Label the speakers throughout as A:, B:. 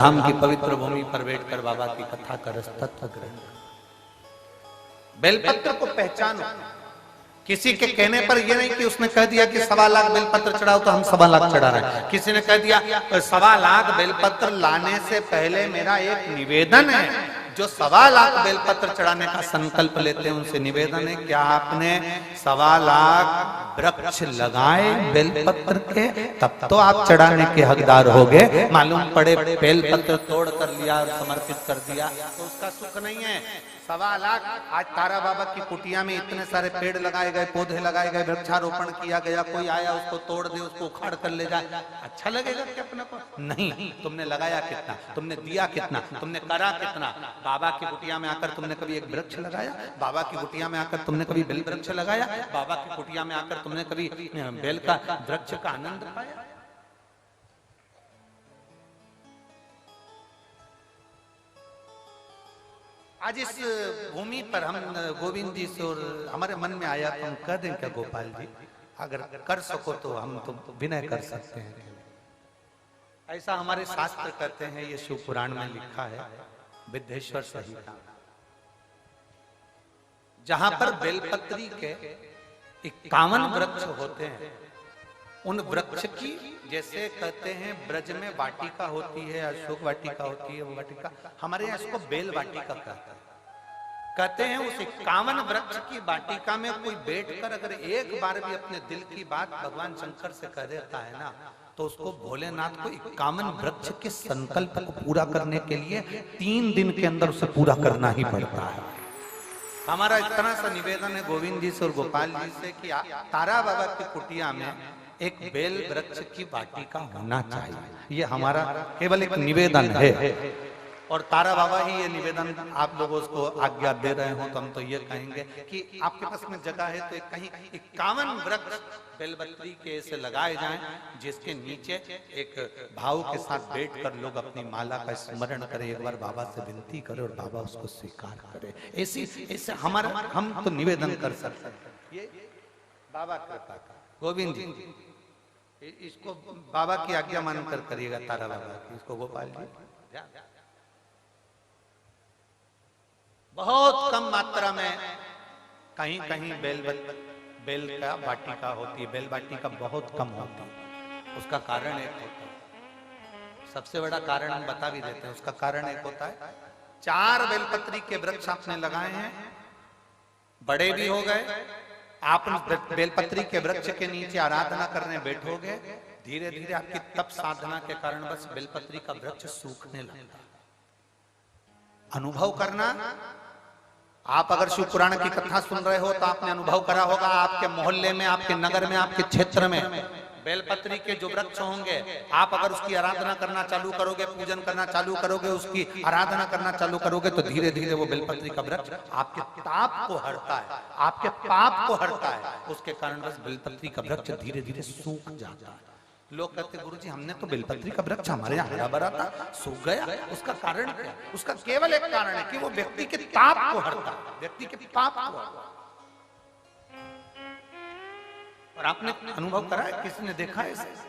A: धाम की पवित्र भूमि पर बैठकर बाबा की कथा का रस तत्व ग्रहण। बेलपत्र को पहचानो। किसी के कहने पर यह नहीं कि उसने कह दिया कि 1.25 लाख बेलपत्र चढ़ाओ तो हम 1.25 लाख चढ़ा रहे हैं। किसी ने कह दिया 1.25 लाख बेलपत्र लाने से पहले मेरा एक निवेदन है। जो 1.25 लाख बेलपत्र चढ़ाने का संकल्प लेते हैं उनसे निवेदन है, क्या आपने 1.25 लाख वृक्ष लगाए बेलपत्र के, तब तो आप चढ़ाने के हकदार हो गए। मालूम पड़े बेलपत्र तोड़ कर लिया और समर्पित कर दिया तो उसका सुख नहीं है। 1.25 लाख आज तारा बाबा की कुटिया में इतने सारे पेड़ लगाए गए, पौधे लगाए गए, वृक्षारोपण किया गया, कोई आया उसको तोड़ दे, उसको उखाड़ कर ले जाए, अच्छा लगेगा क्या अपने को? नहीं। तुमने लगाया कितना, तुमने दिया कितना, तुमने करा कितना? बाबा की कुटिया में आकर तुमने कभी एक वृक्ष लगाया? बाबा की कुटिया में आकर तुमने कभी बेल वृक्ष लगाया? बाबा की कुटिया में आकर तुमने कभी बेल का वृक्ष का आनंद पाया? आज इस भूमि पर हम गोविंद जी से और हमारे मन में आया तो हम कह दें क्या गोपाल जी, अगर कर सको तो हम तो विनय कर सकते हैं। ऐसा हमारे शास्त्र कहते हैं, ये शिव पुराण में लिखा है, विद्येश्वर संहिता, जहां पर बेलपत्री के 51 वृक्ष होते हैं। उन वृक्ष की जैसे कहते हैं ब्रज में वाटिका होती है, अशोक वाटिका होती है, वो वाटिका हमारे यहाँ इसको बेल वाटिका कहते हैं। उस 51 वृक्ष की वाटिका में कोई बैठकर अगर एक बार भी अपने दिल की बात भगवान शंकर से कह देता है ना, तो उसको भोलेनाथ को 51 वृक्ष के संकल्प को पूरा करने के लिए 3 दिन के अंदर उसे पूरा करना ही पड़ता है। हमारा इतना सा निवेदन है गोविंद जी से और गोपाल जी से कि तारा बाबा की कुटिया में एक बेल वृक्ष की वाटिका होना चाहिए। ये हमारा केवल एक निवेदन है और तारा बाबा ही ये निवेदन आप लोगों को आज्ञा दे रहे हो तो हम तो ये कहेंगे कि आपके पास में जगह है तो कहीं 51 वृक्ष बेलपत्री के ऐसे लगाए जाएं, जिसके नीचे एक भाव के साथ बैठकर लोग अपनी माला का स्मरण करें, एक बार बाबा से विनती करें और बाबा उसको स्वीकार करे। ऐसे हमारा हम तो निवेदन कर सकते हैं। ये बाबा कृपा का गोविंद जी, इसको बाबा की आज्ञा मानकर करिएगा, तारा बाबा की, इसको गोपाल जी। बहुत कम मात्रा में कहीं कहीं बेल का वाटिका होती है, बेल वाटिका बहुत कम होती है। उसका कारण एक होता है, सबसे बड़ा कारण हम बता भी देते हैं। उसका कारण एक होता है, 4 बेलपत्री के वृक्ष आपने लगाए हैं, बड़े भी हो गए, आप बेलपत्री के वृक्ष के नीचे आराधना करने बैठोगे, धीरे धीरे आपकी तप साधना के कारण बस बेलपत्री का वृक्ष सूखने लगता है। अनुभव करना, आप अगर शिव पुराण की कथा सुन रहे हो तो आपने अनुभव करा होगा, आपके मोहल्ले में, आपके नगर में, आपके क्षेत्र में बेलपत्री के जो वृक्ष होंगे, आप अगर उसकी आराधना करना चालू करोगे, पूजन करना चालू करोगे, उसकी आराधना करना चालू करोगे, तो धीरे धीरे वो बेलपत्री का वृक्ष आपके ताप को हरता है, आपके पाप को हरता है। उसके कारण बस बेलपत्री का वृक्ष धीरे धीरे सूख जाता है। लोग कहते गुरुजी हमने तो बेलपत्री का वृक्ष हमारे यहाँ हरा भरा था, सूख गया, उसका कारण क्या? उसका केवल एक कारण है कि वो व्यक्ति के ताप को हरता है, व्यक्ति के पाप को। और आपने अनुभव करा है, किसी ने देखा है इसे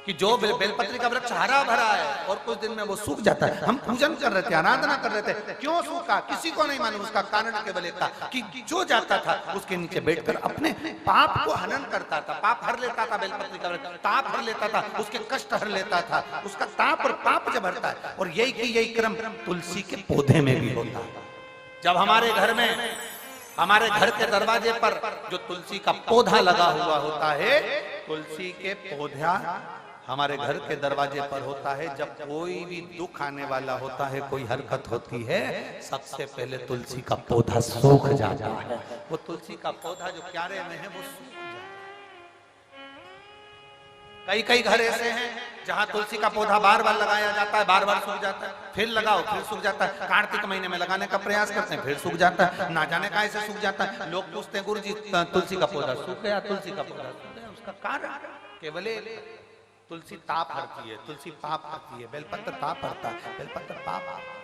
A: कि जो बेलपत्री का वृक्ष हरा भरा है और कुछ दिन में वो सूख जाता है। हम पूजन कर रहे थे, आराधना कर रहे थे, क्यों सूखा किसी को नहीं मालूम। उसका कारण केवल एक था कि जो जाता था उसके नीचे बैठकर अपने पाप को हनन करता था, पाप हर लेता था। बेलपत्री का वृक्ष ताप हर लेता था, उसके कष्ट हर लेता था, उसका ताप और पाप जब हरता है। और यही क्रम तुलसी के पौधे में भी होता है। जब हमारे घर में, हमारे घर के दरवाजे पर जो तुलसी का पौधा लगा हुआ होता है, तुलसी के पौधा हमारे घर के दरवाजे पर होता है, जब कोई भी दुख आने वाला होता है, कोई हरकत होती है, सबसे पहले तुलसी का पौधा सूख जाता है। वो तुलसी का पौधा जो क्यारे में है वो सूख जाता है। कई घर ऐसे हैं जहां तुलसी का पौधा बार बार लगाया जाता है, बार बार सूख जाता है, फिर लगाओ फिर सूख जाता है। कार्तिक महीने में लगाने का प्रयास करते हैं, फिर सूख जाता है, ना जाने का ऐसे सूख जाता है। लोग पूछते हैं गुरुजी तुलसी का पौधा सूख गया, तुलसी का पौधा सूख गया। उसका कारण केवल तुलसी ताप हरती है, तुलसी पाप हरती है। बेलपत्र ताप हरता है, बेलपत्र पाप हरता है।